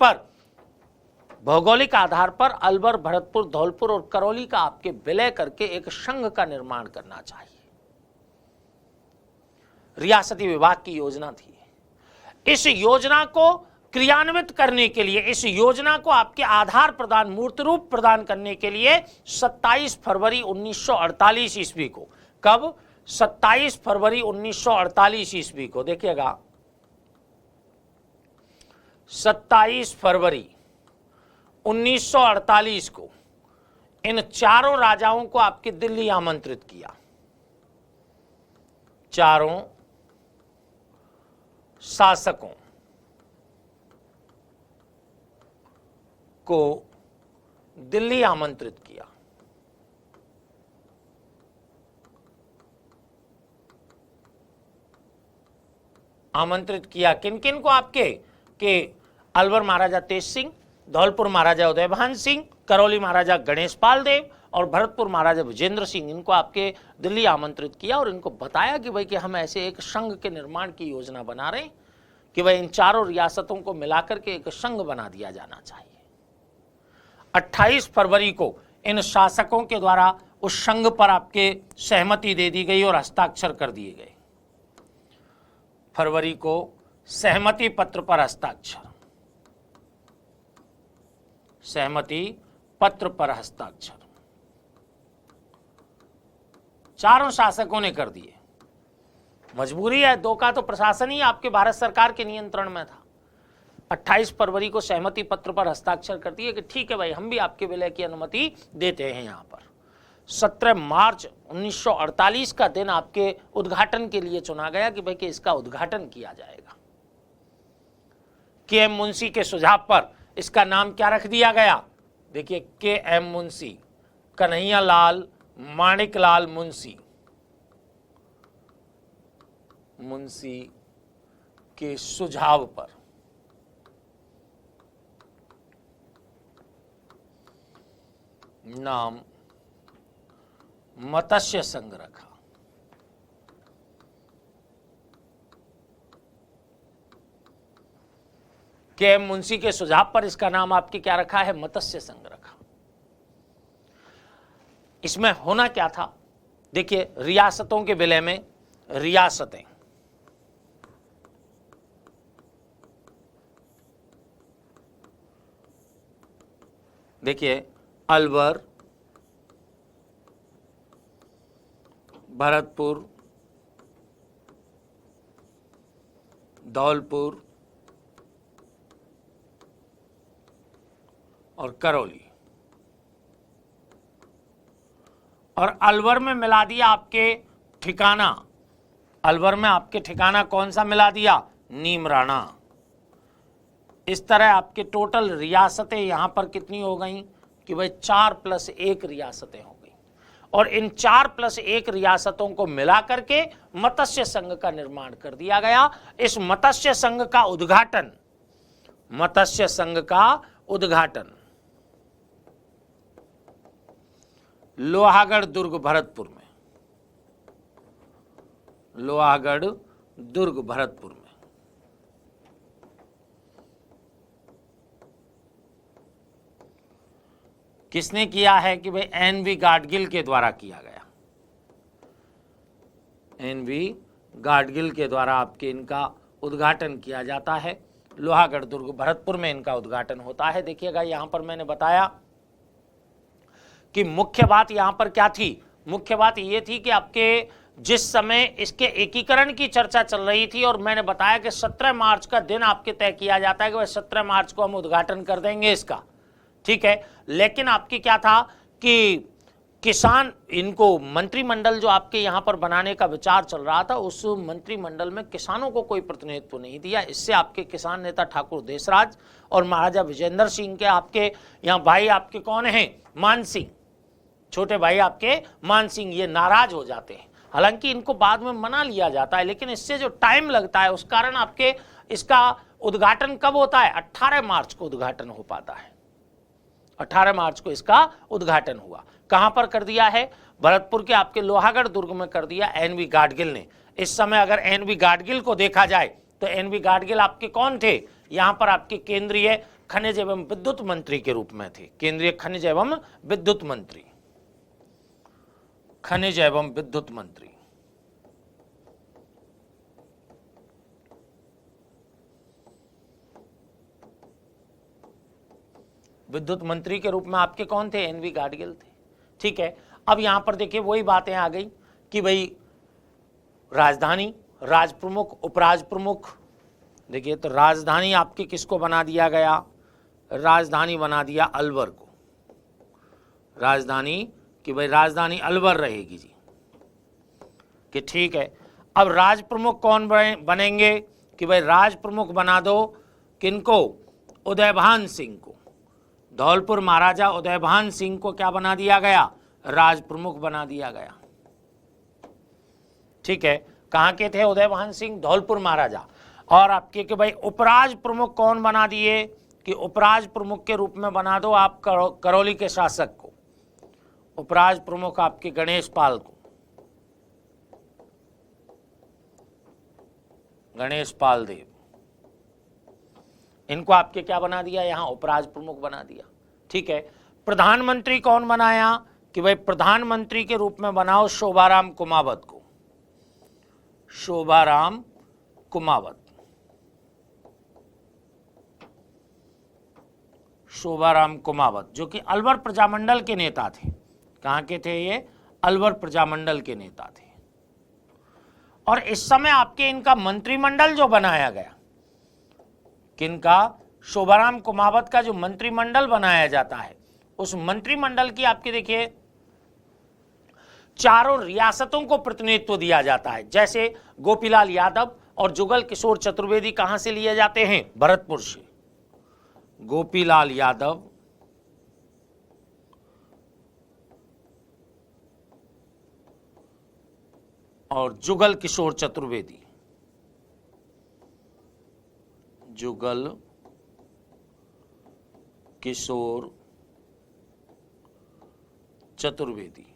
पर अलवर, भरतपुर, धौलपुर और करौली का आपके विलय करके एक संघ का निर्माण करना चाहिए। रियासती विभाग की योजना थी। इस योजना को क्रियान्वित करने के लिए, इस योजना को आपके आधार प्रदान, मूर्त रूप प्रदान करने के लिए 27 फरवरी 1948 ईस्वी को, कब? 27 फरवरी 1948 ईस्वी को, देखिएगा 27 फरवरी 1948 को इन चारों राजाओं को आपके दिल्ली आमंत्रित किया। चारों शासकों को दिल्ली आमंत्रित किया। आमंत्रित किया किन किन को आपके के अलवर महाराजा तेज सिंह, धौलपुर महाराजा उदयभान सिंह, करौली महाराजा गणेश पाल देव और भरतपुर महाराजा विजेंद्र सिंह, इनको आपके दिल्ली आमंत्रित किया और इनको बताया कि भाई कि हम ऐसे एक संघ के निर्माण की योजना बना रहे हैं कि भाई इन चारों रियासतों को मिलाकर के एक संघ बना दिया जाना चाहिए। 28 फरवरी को इन शासकों के द्वारा उस संघ पर आपके सहमति दे दी गई और हस्ताक्षर कर दिए गए। फरवरी को सहमति पत्र पर हस्ताक्षर, सहमति पत्र पर हस्ताक्षर चारों शासकों ने कर दिए। मजबूरी है, दो का तो प्रशासन ही आपके भारत सरकार के नियंत्रण में था। 28 फरवरी को सहमति पत्र पर हस्ताक्षर कर दिए कि ठीक है भाई, हम भी आपके विलय की अनुमति देते हैं। यहां पर 17 मार्च 1948 का दिन आपके उद्घाटन के लिए चुना गया कि भाई कि इसका उद्घाटन किया जाएगा। के.एम. मुंशी के सुझाव पर इसका नाम क्या रख दिया गया? देखिए, के.एम. मुंशी, कन्हैया लाल माणिक लाल मुंशी, मुंशी के सुझाव पर नाम मत्स्य संघ रखा। के.एम. मुंशी के सुझाव पर इसका नाम आपके क्या रखा है? मत्स्य संघ रखा। इसमें होना क्या था? देखिए, रियासतों के विलय में रियासतें, देखिए अलवर, भरतपुर, धौलपुर और करौली, और अलवर में मिला दिया आपके ठिकाना। अलवर में आपके ठिकाना कौन सा मिला दिया? नीमराणा। इस तरह आपके टोटल रियासतें यहां पर कितनी हो गई कि भाई 4+1 रियासतें हो गई, और इन 4+1 रियासतों को मिला करके मत्स्य संघ का निर्माण कर दिया गया। इस मत्स्य संघ का उद्घाटन, मत्स्य संघ का उद्घाटन लोहागढ़ दुर्ग भरतपुर में, लोहागढ़ दुर्ग भरतपुर में किसने किया है कि भाई एन.वी. गाडगिल के द्वारा किया गया। एन.वी. गाडगिल के द्वारा आपके इनका उद्घाटन किया जाता है। लोहागढ़ दुर्ग भरतपुर में इनका उद्घाटन होता है। देखिएगा, यहां पर मैंने बताया कि मुख्य बात यहां पर क्या थी? मुख्य बात यह थी कि आपके जिस समय इसके एकीकरण की चर्चा चल रही थी, और मैंने बताया कि 17 मार्च का दिन आपके तय किया जाता है कि 17 मार्च को हम उद्घाटन कर देंगे इसका, ठीक है। लेकिन आपकी क्या था कि किसान, इनको मंत्रिमंडल जो आपके यहां पर बनाने का विचार चल रहा था, उस मंत्रिमंडल में किसानों को कोई प्रतिनिधित्व नहीं दिया। इससे आपके किसान नेता ठाकुर देसराज और महाराजा विजेंद्र सिंह के आपके यहाँ भाई आपके कौन हैं? मान सिंह, छोटे भाई आपके मान सिंह, ये नाराज हो जाते हैं। हालांकि इनको बाद में मना लिया जाता है, लेकिन इससे जो टाइम लगता है उस कारण आपके इसका उद्घाटन कब होता है? 18 मार्च को उद्घाटन हो पाता है। 18 मार्च को इसका उद्घाटन हुआ। कहां पर कर दिया है? भरतपुर के आपके लोहागढ़ दुर्ग में कर दिया एन.वी. गाडगिल ने। इस समय अगर एन.वी. गाडगिल को देखा जाए तो एन.वी. गाडगिल आपके कौन थे? यहां पर आपके केंद्रीय खनिज एवं विद्युत मंत्री के रूप में थे। केंद्रीय खनिज एवं विद्युत मंत्री, खनिज एवं विद्युत मंत्री। विद्युत मंत्री के रूप में आपके कौन थे? एन.वी. गाडगिल थे, ठीक है। अब यहां पर देखिए वही बातें आ गई कि भाई राजधानी, राज प्रमुख, उपराज प्रमुख। देखिए, तो राजधानी आपकी किसको बना दिया गया? राजधानी बना दिया अलवर को। राजधानी कि भाई राजधानी अलवर रहेगी जी, कि ठीक है। अब राज प्रमुख कौन बनेंगे? कि भाई राज प्रमुख बना दो किनको? उदयभान सिंह को। धौलपुर महाराजा उदयभान सिंह को क्या बना दिया गया, राज प्रमुख बना दिया गया। ठीक है, कहां के थे उदयभान सिंह, धौलपुर महाराजा। और आपके कि भाई उपराज प्रमुख कौन बना दिए, कि उपराज प्रमुख के रूप में बना दो आप करौली के शासक को, उपराज प्रमुख आपके गणेश पाल को, गणेश पाल देव, इनको आपके क्या बना दिया, यहां उपराज प्रमुख बना दिया। ठीक है, प्रधानमंत्री कौन बनाया, कि भाई प्रधानमंत्री के रूप में बनाओ शोभाराम कुमावत को, शोभाराम कुमावत, शोभाराम कुमावत जो कि अलवर प्रजामंडल के नेता थे। कहां के थे ये, अलवर प्रजामंडल के नेता थे। और इस समय आपके इनका मंत्रिमंडल जो बनाया गया, किनका, शोभाराम कुमावत का जो मंत्रिमंडल बनाया जाता है, उस मंत्रिमंडल की आपके देखिए चारों रियासतों को प्रतिनिधित्व दिया जाता है। जैसे गोपीलाल यादव और जुगल किशोर चतुर्वेदी कहां से लिए जाते हैं, भरतपुर से। गोपीलाल यादव और जुगल किशोर चतुर्वेदी, जुगल किशोर चतुर्वेदी,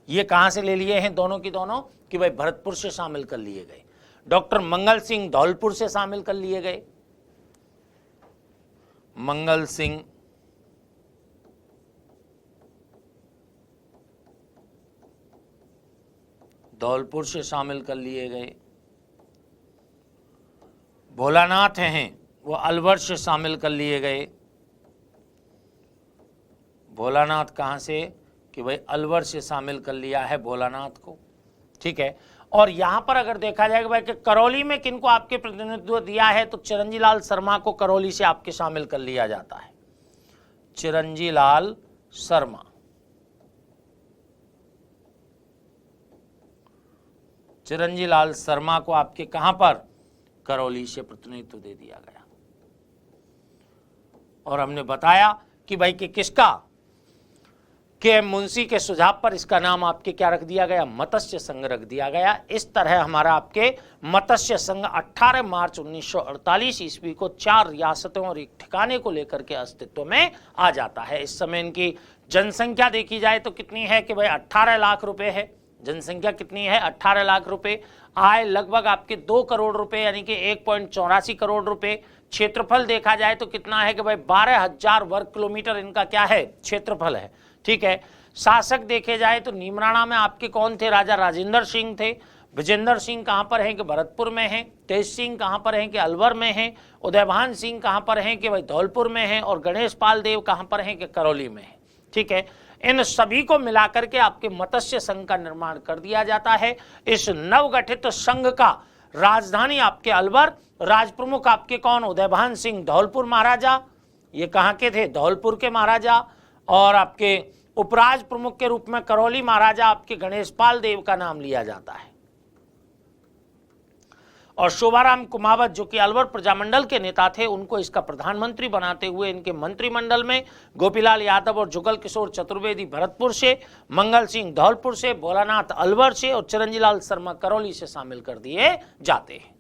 ये कहां से ले लिए हैं दोनों की दोनों, कि भाई भरतपुर से शामिल कर लिए गए। डॉक्टर मंगल सिंह धौलपुर से शामिल कर लिए गए, मंगल सिंह धौलपुर से शामिल कर लिए गए। भोलानाथ हैं वो अलवर से शामिल कर लिए गए। भोलानाथ कहां से, कि भाई अलवर से शामिल कर लिया है भोलानाथ को। ठीक है, और यहां पर अगर देखा जाएगा भाई कि करौली में किनको आपके प्रतिनिधित्व दिया है, तो चिरंजीलाल शर्मा को करौली से आपके शामिल कर लिया जाता है, चिरंजीलाल शर्मा। चिरंजीलाल शर्मा को आपके कहां पर, करौली से प्रतिनिधित्व दे दिया गया। और हमने बताया कि भाई कि किसका, के मुंशी के सुझाव पर इसका नाम आपके क्या रख दिया गया, मत्स्य संघ रख दिया गया। इस तरह हमारा आपके मत्स्य संघ 18 मार्च 1948 ईस्वी को 4 रियासतों और एक ठिकाने को लेकर के अस्तित्व में आ जाता है। इस समय इनकी जनसंख्या देखी जाए तो कितनी है, कि भाई 18 लाख रुपए है। जनसंख्या कितनी है, 18 लाख रुपए। आय लगभग आपके 2 करोड़ रुपए यानी कि 1.84 करोड़ रुपए। क्षेत्रफल देखा जाए तो कितना है, कि भाई 12,000 वर्ग किलोमीटर इनका क्या है, क्षेत्रफल है। ठीक है, शासक देखे जाए तो नीमराणा में आपके कौन थे, राजा राजेंद्र सिंह थे। विजेंद्र सिंह कहां पर हैं, कि भरतपुर में हैं। तेज सिंह कहां पर हैं, कि अलवर में हैं। उदयभान सिंह कहां पर हैं, कि भाई धौलपुर में हैं। और गणेश पाल देव कहां पर हैं, कि करौली में हैं। ठीक है, इन सभी को मिलाकर के आपके मत्स्य संघ का निर्माण कर दिया जाता है। इस नवगठित संघ का राजधानी आपके अलवर, राज प्रमुख आपके कौन, उदयभान सिंह धौलपुर महाराजा, ये कहां के थे, धौलपुर के महाराजा। और आपके उपराज प्रमुख के रूप में करौली महाराजा आपके गणेश पाल देव का नाम लिया जाता है। और शोभाराम कुमावत जो कि अलवर प्रजामंडल के नेता थे, उनको इसका प्रधानमंत्री बनाते हुए इनके मंत्रिमंडल में गोपीलाल यादव और जुगल किशोर चतुर्वेदी भरतपुर से, मंगल सिंह धौलपुर से, भोलानाथ अलवर से और चिरंजीलाल शर्मा करौली से शामिल कर दिए जाते हैं।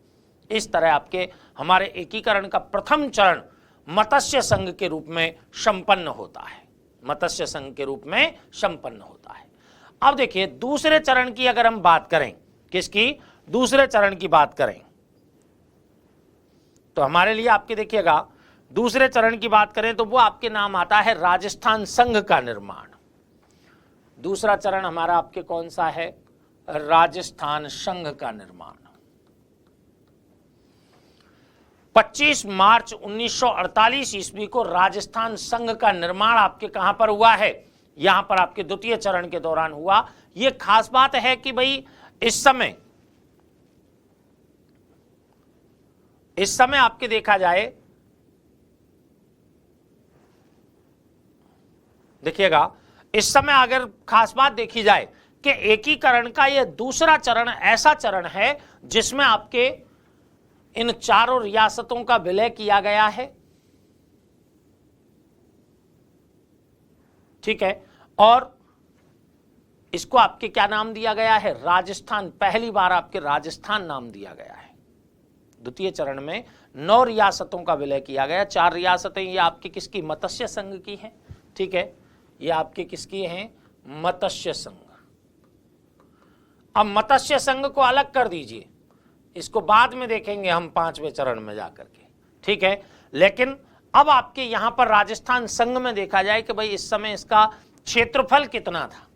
इस तरह आपके हमारे एकीकरण का प्रथम चरण मत्स्य संघ के रूप में संपन्न होता है, मत्स्य संघ के रूप में संपन्न होता है। अब देखिए दूसरे चरण की अगर हम बात करें, किसकी, दूसरे चरण की बात करें, तो हमारे लिए आपके देखिएगा दूसरे चरण की बात करें तो वो आपके नाम आता है राजस्थान संघ का निर्माण। दूसरा चरण हमारा आपके कौन सा है, राजस्थान संघ का निर्माण। 25 मार्च 1948 ईस्वी को राजस्थान संघ का निर्माण आपके कहां पर हुआ है, यहां पर आपके द्वितीय चरण के दौरान हुआ। यह खास बात है कि भाई इस समय आपके देखा जाए, देखिएगा इस समय अगर खास बात देखी जाए कि एकीकरण का यह दूसरा चरण ऐसा चरण है जिसमें आपके इन चारों रियासतों का विलय किया गया है। ठीक है। और इसको आपके क्या नाम दिया गया है? राजस्थान। पहली बार आपके राजस्थान नाम दिया गया है। द्वितीय चरण में 9 रियासतों का विलय किया गया। 4 रियासतें ये आपकी किसकी? मत्स्य संघ की हैं, ठीक है। ये आपके किसकी हैं? मत्स्य संघ। अब मत्स्य संघ को अलग कर दीजिए, इसको बाद में देखेंगे हम 5वें चरण में जाकर के, ठीक है। लेकिन अब आपके यहां पर राजस्थान संघ में देखा जाए कि भाई इस समय इसका क्षेत्रफल कितना था।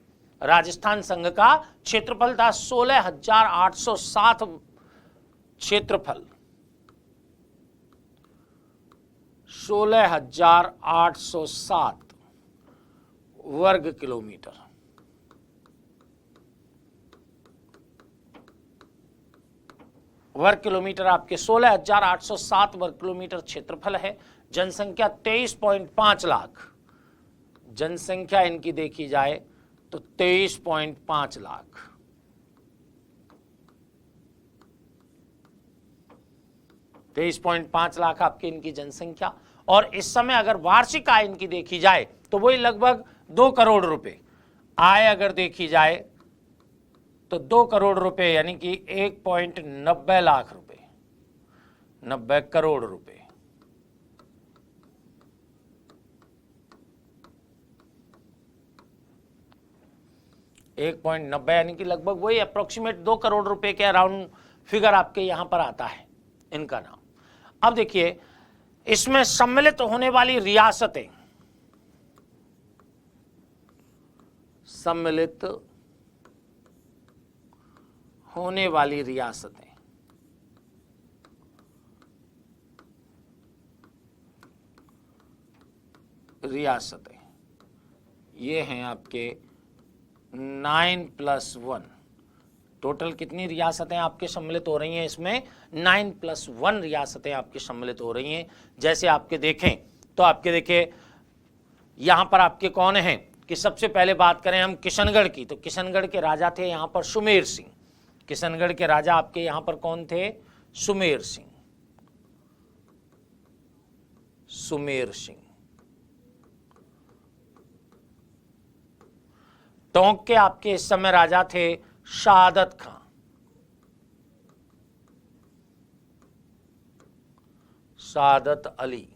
राजस्थान संघ का क्षेत्रफल था 16,807 क्षेत्रफल, 16,807 वर्ग किलोमीटर। वर्ग किलोमीटर आपके 16,807 वर्ग किलोमीटर क्षेत्रफल है। जनसंख्या 23.5 लाख। जनसंख्या इनकी देखी जाए तो 23.5 लाख। 23.5 लाख आपकी इनकी जनसंख्या। और इस समय अगर वार्षिक आय इनकी देखी जाए तो वही लगभग 2 करोड़ रुपए आय अगर देखी जाए तो 2 करोड़ रुपए, यानी कि 1.90 लाख रुपए, 90 करोड़ रुपए। एक 1.90 यानी कि लगभग वही अप्रोक्सीमेट 2 करोड़ रुपए के अराउंड फिगर आपके यहां पर आता है इनका नाम। अब देखिए इसमें सम्मिलित होने वाली रियासतें, सम्मिलित होने वाली रियासतें, रियासतें ये हैं आपके 9+1। टोटल कितनी रियासतें आपके सम्मिलित हो रही हैं इसमें? 9+1 रियासतें आपके सम्मिलित हो रही हैं। जैसे आपके देखें तो आपके देखें यहां पर आपके कौन हैं कि सबसे पहले बात करें हम किशनगढ़ की, तो किशनगढ़ के राजा थे यहां पर सुमेर सिंह। किशनगढ़ के राजा आपके यहां पर कौन थे? सुमेर सिंह। सुमेर सिंह। टोंक के आपके इस समय राजा थे शहादत खां। शहादत अली,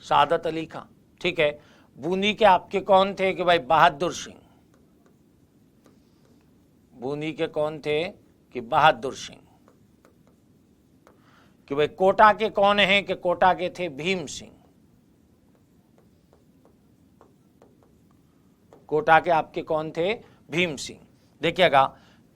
शहादत अली खां, ठीक है। बूंदी के आपके कौन थे कि भाई बहादुर सिंह। बूंदी के कौन थे कि बहादुर सिंह। कि भाई कोटा के कौन हैं कि कोटा के थे भीम सिंह। कोटा के आपके कौन थे? भीम सिंह। देखिएगा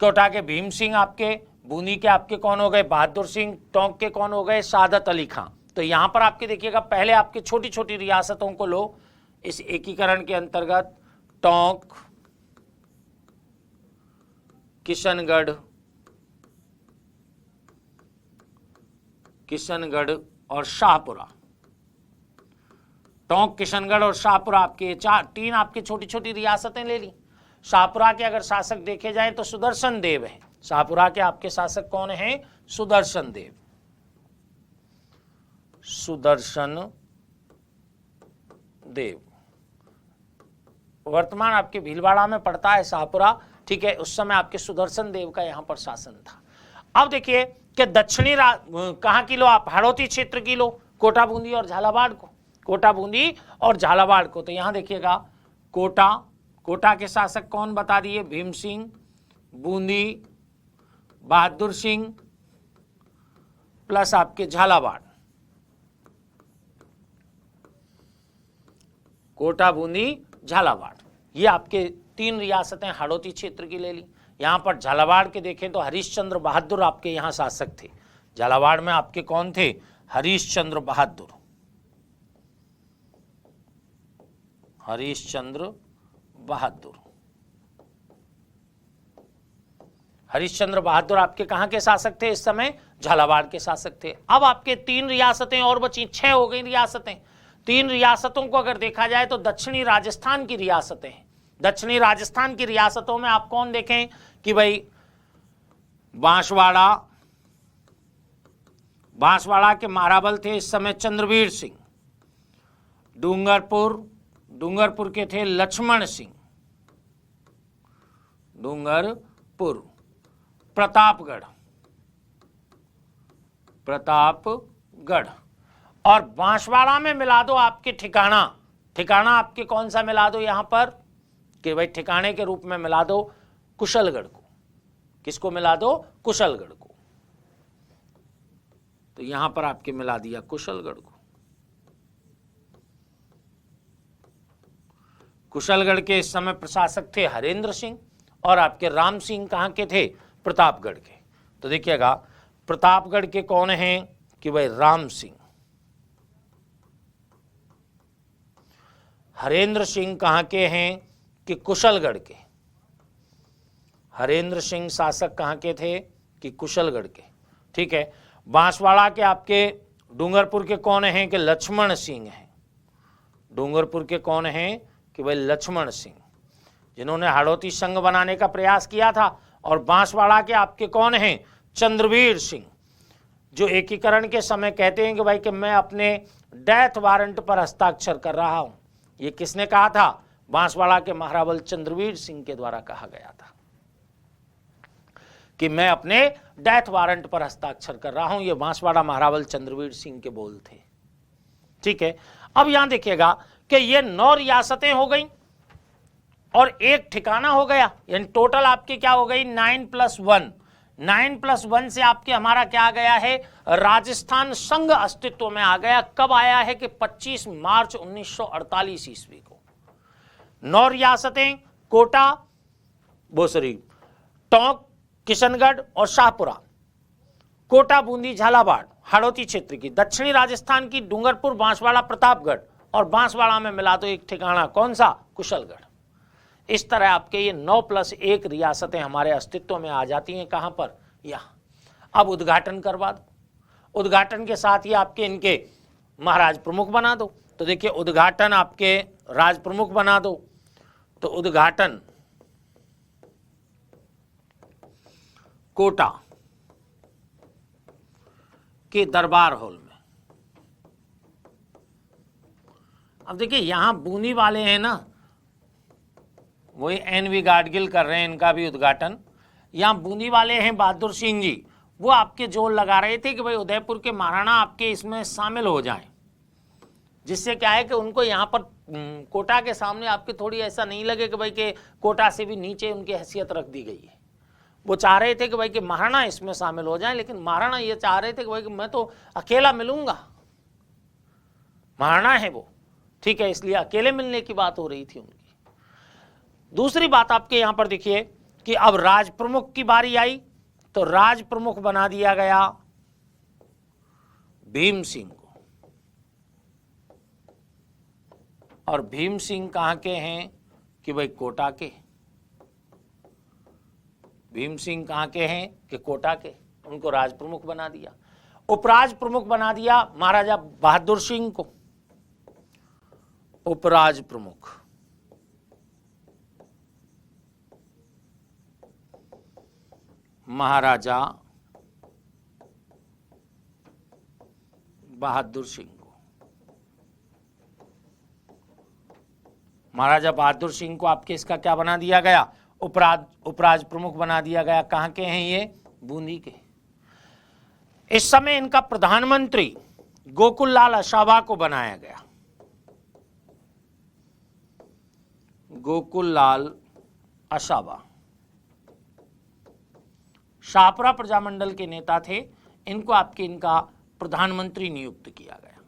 कोटा के भीम सिंह आपके, बूंदी के आपके कौन हो गए? बहादुर सिंह। टोंक के कौन हो गए? शहादत अली खां। तो यहां पर आपके देखिएगा पहले आपके छोटी छोटी रियासतों को लो इस एकीकरण के अंतर्गत। टोंक, किशनगढ़, किशनगढ़ और शाहपुरा। टोंक, किशनगढ़ और शाहपुरा आपके 3 आपकी छोटी छोटी रियासतें ले ली। शाहपुरा के अगर शासक देखे जाएं तो सुदर्शन देव हैं। शाहपुरा के आपके शासक कौन हैं? सुदर्शन देव। सुदर्शन देव वर्तमान आपके भीलवाड़ा में पड़ता है शाहपुरा, ठीक है। उस समय आपके सुदर्शन देव का यहां पर शासन था। अब देखिए कि दक्षिणी कहां की लो आप? हाड़ौती क्षेत्र की लो, कोटा, बूंदी और झालावाड़ को। कोटा, बूंदी और झालावाड़ को। तो यहां देखिएगा कोटा, कोटा के शासक कौन बता दिए? भीम सिंह। बूंदी बहादुर सिंह प्लस आपके झालावाड़। कोटा, बूंदी, झालावाड़, ये आपके 3 रियासतें हाड़ौती क्षेत्र की ले ली। यहां पर झालावाड़ के देखें तो हरीशचंद्र बहादुर आपके यहां शासक थे। झालावाड़ में आपके कौन थे? हरीशचंद्र बहादुर। हरीशचंद्र बहादुर। हरीशचंद्र बहादुर आपके कहां के शासक थे इस समय? झालावाड़ के शासक थे। अब आपके 3 रियासतें और बची, 6 हो गई रियासतें। 3 रियासतों को अगर देखा जाए तो दक्षिणी राजस्थान की रियासतें हैं। दक्षिणी राजस्थान की रियासतों में आप कौन देखें कि भाई बांसवाड़ा, बांसवाड़ा के महाराबल थे इस समय चंद्रवीर सिंह। डूंगरपुर, डूंगरपुर के थे लक्ष्मण सिंह, डूंगरपुर। प्रतापगढ़, प्रतापगढ़। और बांसवाड़ा में मिला दो आपके ठिकाना, ठिकाना आपके कौन सा मिला दो यहां पर कि भाई ठिकाने के रूप में मिला दो कुशलगढ़ को। किसको मिला दो? कुशलगढ़ को। तो यहां पर आपके मिला दिया कुशलगढ़ को। कुशलगढ़ के इस समय प्रशासक थे हरेंद्र सिंह और आपके राम सिंह कहां के थे? प्रतापगढ़ के। तो देखिएगा प्रतापगढ़ के कौन हैं कि भाई राम सिंह। हरेंद्र सिंह कहां के हैं कि कुशलगढ़ के। हरेंद्र सिंह शासक कहां के थे कि कुशलगढ़ के। ठीक है। बांसवाड़ा के आपके डूंगरपुर के कौन हैं कि लक्ष्मण सिंह हैं। डूंगरपुर के कौन हैं कि भाई लक्ष्मण सिंह, जिन्होंने हाड़ौती संघ बनाने का प्रयास किया था। और बांसवाड़ा के आपके कौन हैं? चंद्रवीर सिंह, जो एकीकरण के समय कहते हैं कि भाई कि मैं अपने डेथ वारंट पर हस्ताक्षर कर रहा हूं। ये किसने कहा था? बांसवाड़ा के महारावल चंद्रवीर सिंह के द्वारा कहा गया था कि मैं अपने डेथ वारंट पर हस्ताक्षर कर रहा हूं। ये बांसवाड़ा महारावल चंद्रवीर सिंह के बोल थे। ठीक है। अब यहां देखिएगा कि ये 9 रियासतें हो गई और एक ठिकाना हो गया, यानी टोटल आपकी क्या हो गई? 9+1। 9+1 से आपके हमारा क्या आ गया है? राजस्थान संघ अस्तित्व में आ गया। कब आया है कि 25 मार्च 1948 ईस्वी को। 9 रियासतें, कोटा, बोसरी, टोंक, किशनगढ़ और शाहपुरा। कोटा, बूंदी, झालावाड़ हाड़ौती क्षेत्र की, दक्षिणी राजस्थान की डूंगरपुर, बांसवाड़ा, प्रतापगढ़, और बांसवाड़ा में मिला तो एक ठिकाना कौन सा? कुशलगढ़। इस तरह आपके ये 9+1 रियासतें हमारे अस्तित्व में आ जाती हैं। कहां पर? यहां। अब उद्घाटन करवा दो। उद्घाटन के साथ ही आपके इनके महाराज प्रमुख बना दो। तो देखिए उद्घाटन आपके राज प्रमुख बना दो। तो उद्घाटन कोटा के दरबार हॉल में। अब देखिए यहां बूंदी वाले हैं ना, वही NV गाडगिल कर रहे हैं इनका भी उद्घाटन। यहाँ बूंदी वाले हैं बहादुर सिंह जी, वो आपके जोर लगा रहे थे कि भाई उदयपुर के महाराणा आपके इसमें शामिल हो जाएं, जिससे क्या है कि उनको यहाँ पर कोटा के सामने आपके थोड़ी ऐसा नहीं लगे कि भाई के कोटा से भी नीचे उनकी हैसियत रख दी गई है। वो चाह रहे थे कि भाई कि महाराणा इसमें शामिल हो जाएं, लेकिन महाराणा ये चाह रहे थे कि भाई कि मैं तो अकेला मिलूंगा, महाराणा है वो। ठीक है, इसलिए अकेले मिलने की बात हो रही थी उनकी। दूसरी बात आपके यहां पर देखिए कि अब राज प्रमुख की बारी आई, तो राज प्रमुख बना दिया गया भीम सिंह को। और भीम सिंह कहां के हैं कि भाई कोटा के। भीम सिंह कहां के हैं कि कोटा के, उनको राज प्रमुख बना दिया। उपराज प्रमुख बना दिया महाराजा बहादुर सिंह को, उपराज प्रमुख। महाराजा बहादुर सिंह को, महाराजा बहादुर सिंह को आपके इसका क्या बना दिया गया? उपराज प्रमुख बना दिया गया। कहां के हैं ये? बूंदी के। इस समय इनका प्रधानमंत्री गोकुललाल असावा को बनाया गया। गोकुललाल असावा शाहपुरा प्रजामंडल के नेता थे, इनको आपके इनका प्रधानमंत्री नियुक्त किया गया।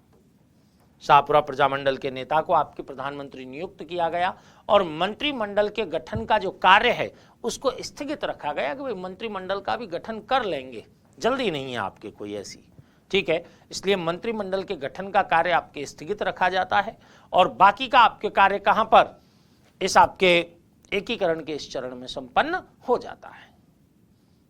शाहपुरा प्रजामंडल के नेता को आपके प्रधानमंत्री नियुक्त किया गया और मंत्रिमंडल के गठन का जो कार्य है उसको स्थगित रखा गया कि भाई मंत्रिमंडल का भी गठन कर लेंगे, जल्दी नहीं है आपके कोई ऐसी। ठीक है, इसलिए मंत्रिमंडल के गठन का कार्य आपके स्थगित रखा जाता है और बाकी का आपके कार्य कहां पर? इस आपके एकीकरण के इस चरण में संपन्न हो जाता है।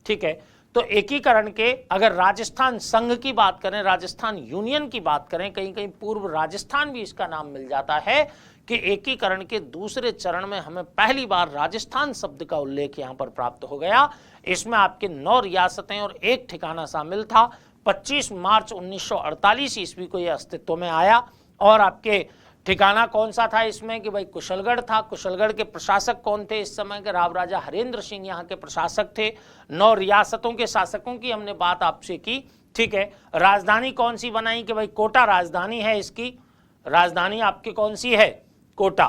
ठीक है, तो एकीकरण के अगर राजस्थान संघ की बात करें, राजस्थान यूनियन की बात करें, कहीं कहीं पूर्व राजस्थान भी इसका नाम मिल जाता है कि एकीकरण के दूसरे चरण में हमें पहली बार राजस्थान शब्द का उल्लेख यहां पर प्राप्त हो गया। इसमें आपके 9 रियासतें और एक ठिकाना शामिल था। 25 मार्च 1948 ईस्वी को यह अस्तित्व में आया और आपके ठिकाना कौन सा था इसमें कि भाई कुशलगढ़ था। कुशलगढ़ के प्रशासक कौन थे इस समय के? राव राजा हरेंद्र सिंह यहाँ के प्रशासक थे। 9 रियासतों के शासकों की हमने बात आपसे की, ठीक है। राजधानी कौन सी बनाई कि भाई कोटा राजधानी है इसकी, राजधानी आपकी कौन सी है? कोटा।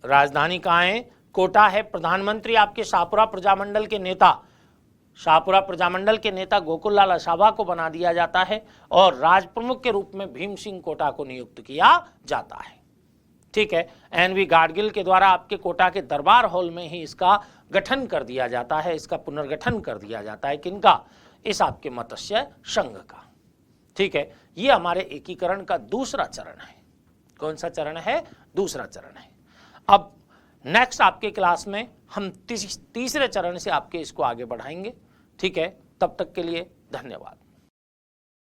राजधानी कहाँ है? कोटा है। प्रधानमंत्री आपके शाहपुरा प्रजामंडल के नेता, शाहपुरा प्रजामंडल के नेता गोकुल लाल असावा को बना दिया जाता है और राज प्रमुख के रूप में भीम सिंह कोटा को नियुक्त किया जाता है, ठीक है। एनवी गाडगिल के द्वारा आपके कोटा के दरबार हॉल में ही इसका गठन कर दिया जाता है, इसका पुनर्गठन कर दिया जाता है। किनका? इस आपके मत्स्य संघ का, ठीक है। ये हमारे एकीकरण का दूसरा चरण है। कौन सा चरण है? दूसरा चरण है। अब नेक्स्ट आपके क्लास में हम तीसरे चरण से आपके इसको आगे बढ़ाएंगे, ठीक है। तब तक के लिए धन्यवाद।